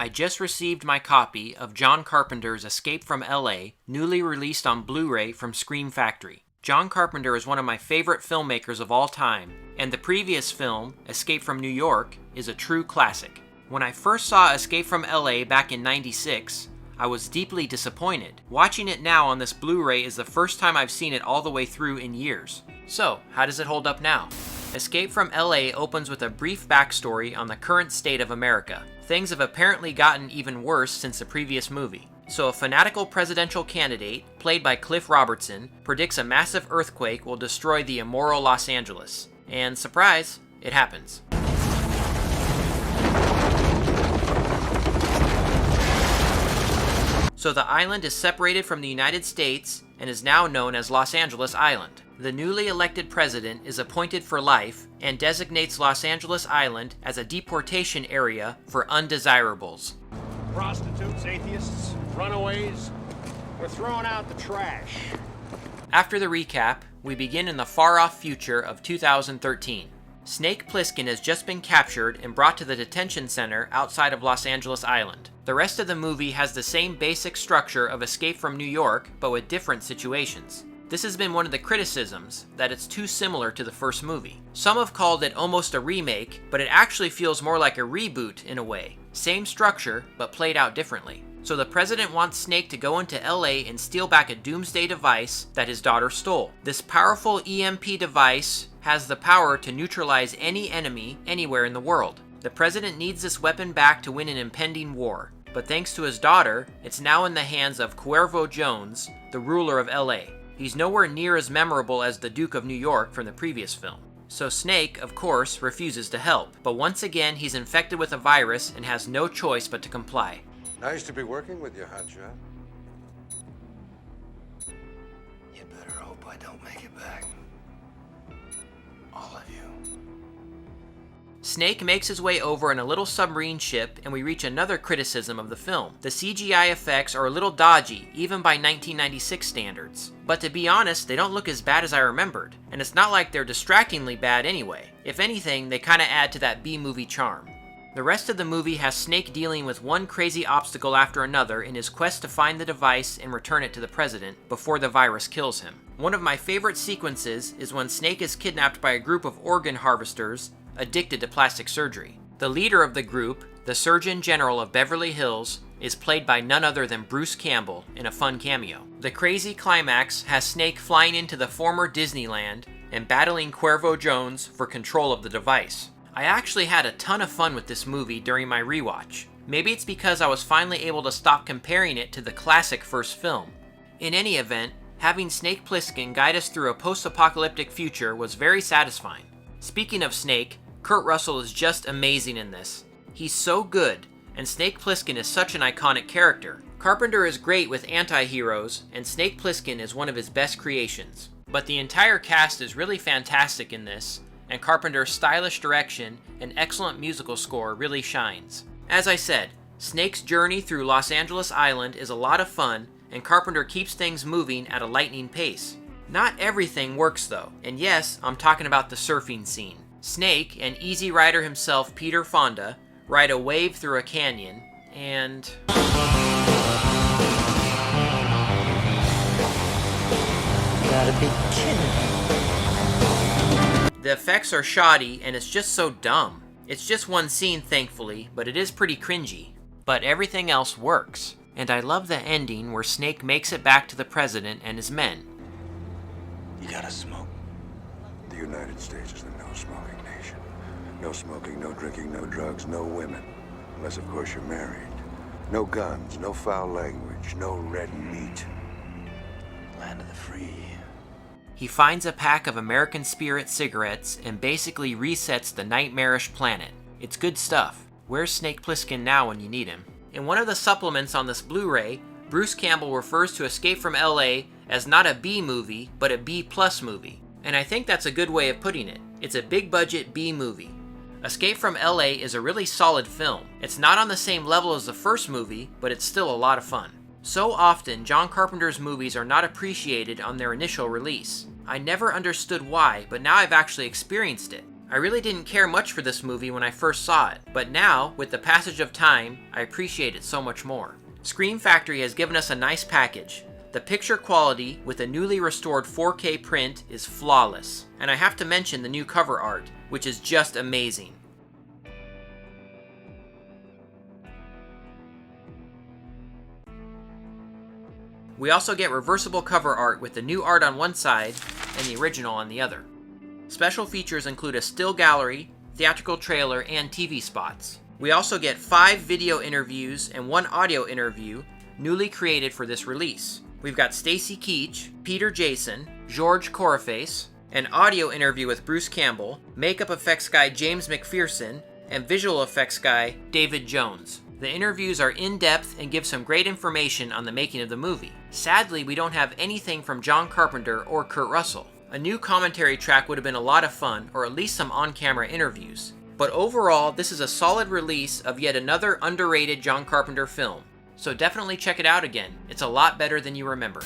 I just received my copy of John Carpenter's Escape from LA, newly released on Blu-ray from Scream Factory. John Carpenter is one of my favorite filmmakers of all time, and the previous film, Escape from New York, is a true classic. When I first saw Escape from LA back in '96, I was deeply disappointed. Watching it now on this Blu-ray is the first time I've seen it all the way through in years. So, how does it hold up now? Escape from LA opens with a brief backstory on the current state of America. Things have apparently gotten even worse since the previous movie. So a fanatical presidential candidate, played by Cliff Robertson, predicts a massive earthquake will destroy the immoral Los Angeles. And surprise, it happens. So the island is separated from the United States and is now known as Los Angeles Island. The newly elected president is appointed for life and designates Los Angeles Island as a deportation area for undesirables. Prostitutes, atheists, runaways, we're throwing out the trash. After the recap, we begin in the far-off future of 2013. Snake Plissken has just been captured and brought to the detention center outside of Los Angeles Island. The rest of the movie has the same basic structure of Escape from New York, but with different situations. This has been one of the criticisms, that it's too similar to the first movie. Some have called it almost a remake, but it actually feels more like a reboot in a way. Same structure, but played out differently. So the president wants Snake to go into LA and steal back a doomsday device that his daughter stole. This powerful EMP device has the power to neutralize any enemy anywhere in the world. The president needs this weapon back to win an impending war. But thanks to his daughter, it's now in the hands of Cuervo Jones, the ruler of LA. He's nowhere near as memorable as the Duke of New York from the previous film. So Snake, of course, refuses to help. But once again, he's infected with a virus and has no choice but to comply. Nice to be working with you, hotshot. You better hope I don't make it back. All of you. Snake makes his way over in a little submarine ship, and we reach another criticism of the film. The CGI effects are a little dodgy, even by 1996 standards. But to be honest, they don't look as bad as I remembered, and it's not like they're distractingly bad anyway. If anything, they kinda add to that B-movie charm. The rest of the movie has Snake dealing with one crazy obstacle after another in his quest to find the device and return it to the president before the virus kills him. One of my favorite sequences is when Snake is kidnapped by a group of organ harvesters addicted to plastic surgery. The leader of the group, the Surgeon General of Beverly Hills, is played by none other than Bruce Campbell in a fun cameo. The crazy climax has Snake flying into the former Disneyland and battling Cuervo Jones for control of the device. I actually had a ton of fun with this movie during my rewatch. Maybe it's because I was finally able to stop comparing it to the classic first film. In any event, having Snake Plissken guide us through a post-apocalyptic future was very satisfying. Speaking of Snake, Kurt Russell is just amazing in this. He's so good, and Snake Plissken is such an iconic character. Carpenter is great with anti-heroes, and Snake Plissken is one of his best creations. But the entire cast is really fantastic in this, and Carpenter's stylish direction and excellent musical score really shines. As I said, Snake's journey through Los Angeles Island is a lot of fun, and Carpenter keeps things moving at a lightning pace. Not everything works though, and yes, I'm talking about the surfing scene. Snake and Easy Rider himself, Peter Fonda, ride a wave through a canyon, and... Gotta be kidding. The effects are shoddy, and it's just so dumb. It's just one scene, thankfully, but it is pretty cringy. But everything else works. And I love the ending where Snake makes it back to the president and his men. You gotta smoke. The United States is the no-smoking nation. No smoking, no drinking, no drugs, no women. Unless, of course, you're married. No guns, no foul language, no red meat. Land of the free. He finds a pack of American Spirit cigarettes and basically resets the nightmarish planet. It's good stuff. Where's Snake Plissken now when you need him? In one of the supplements on this Blu-ray, Bruce Campbell refers to Escape from LA as not a B movie, but a B+ movie. And I think that's a good way of putting it. It's a big budget B movie. Escape from LA is a really solid film. It's not on the same level as the first movie, but it's still a lot of fun. So often, John Carpenter's movies are not appreciated on their initial release. I never understood why, but now I've actually experienced it. I really didn't care much for this movie when I first saw it, but now, with the passage of time, I appreciate it so much more. Scream Factory has given us a nice package. The picture quality with a newly restored 4K print is flawless, and I have to mention the new cover art, which is just amazing. We also get reversible cover art with the new art on one side and the original on the other. Special features include a still gallery, theatrical trailer, and TV spots. We also get 5 video interviews and 1 audio interview newly created for this release. We've got Stacy Keach, Peter Jason, George Coraface, an audio interview with Bruce Campbell, makeup effects guy James McPherson, and visual effects guy David Jones. The interviews are in-depth and give some great information on the making of the movie. Sadly, we don't have anything from John Carpenter or Kurt Russell. A new commentary track would have been a lot of fun, or at least some on-camera interviews. But overall, this is a solid release of yet another underrated John Carpenter film. So definitely check it out again. It's a lot better than you remember.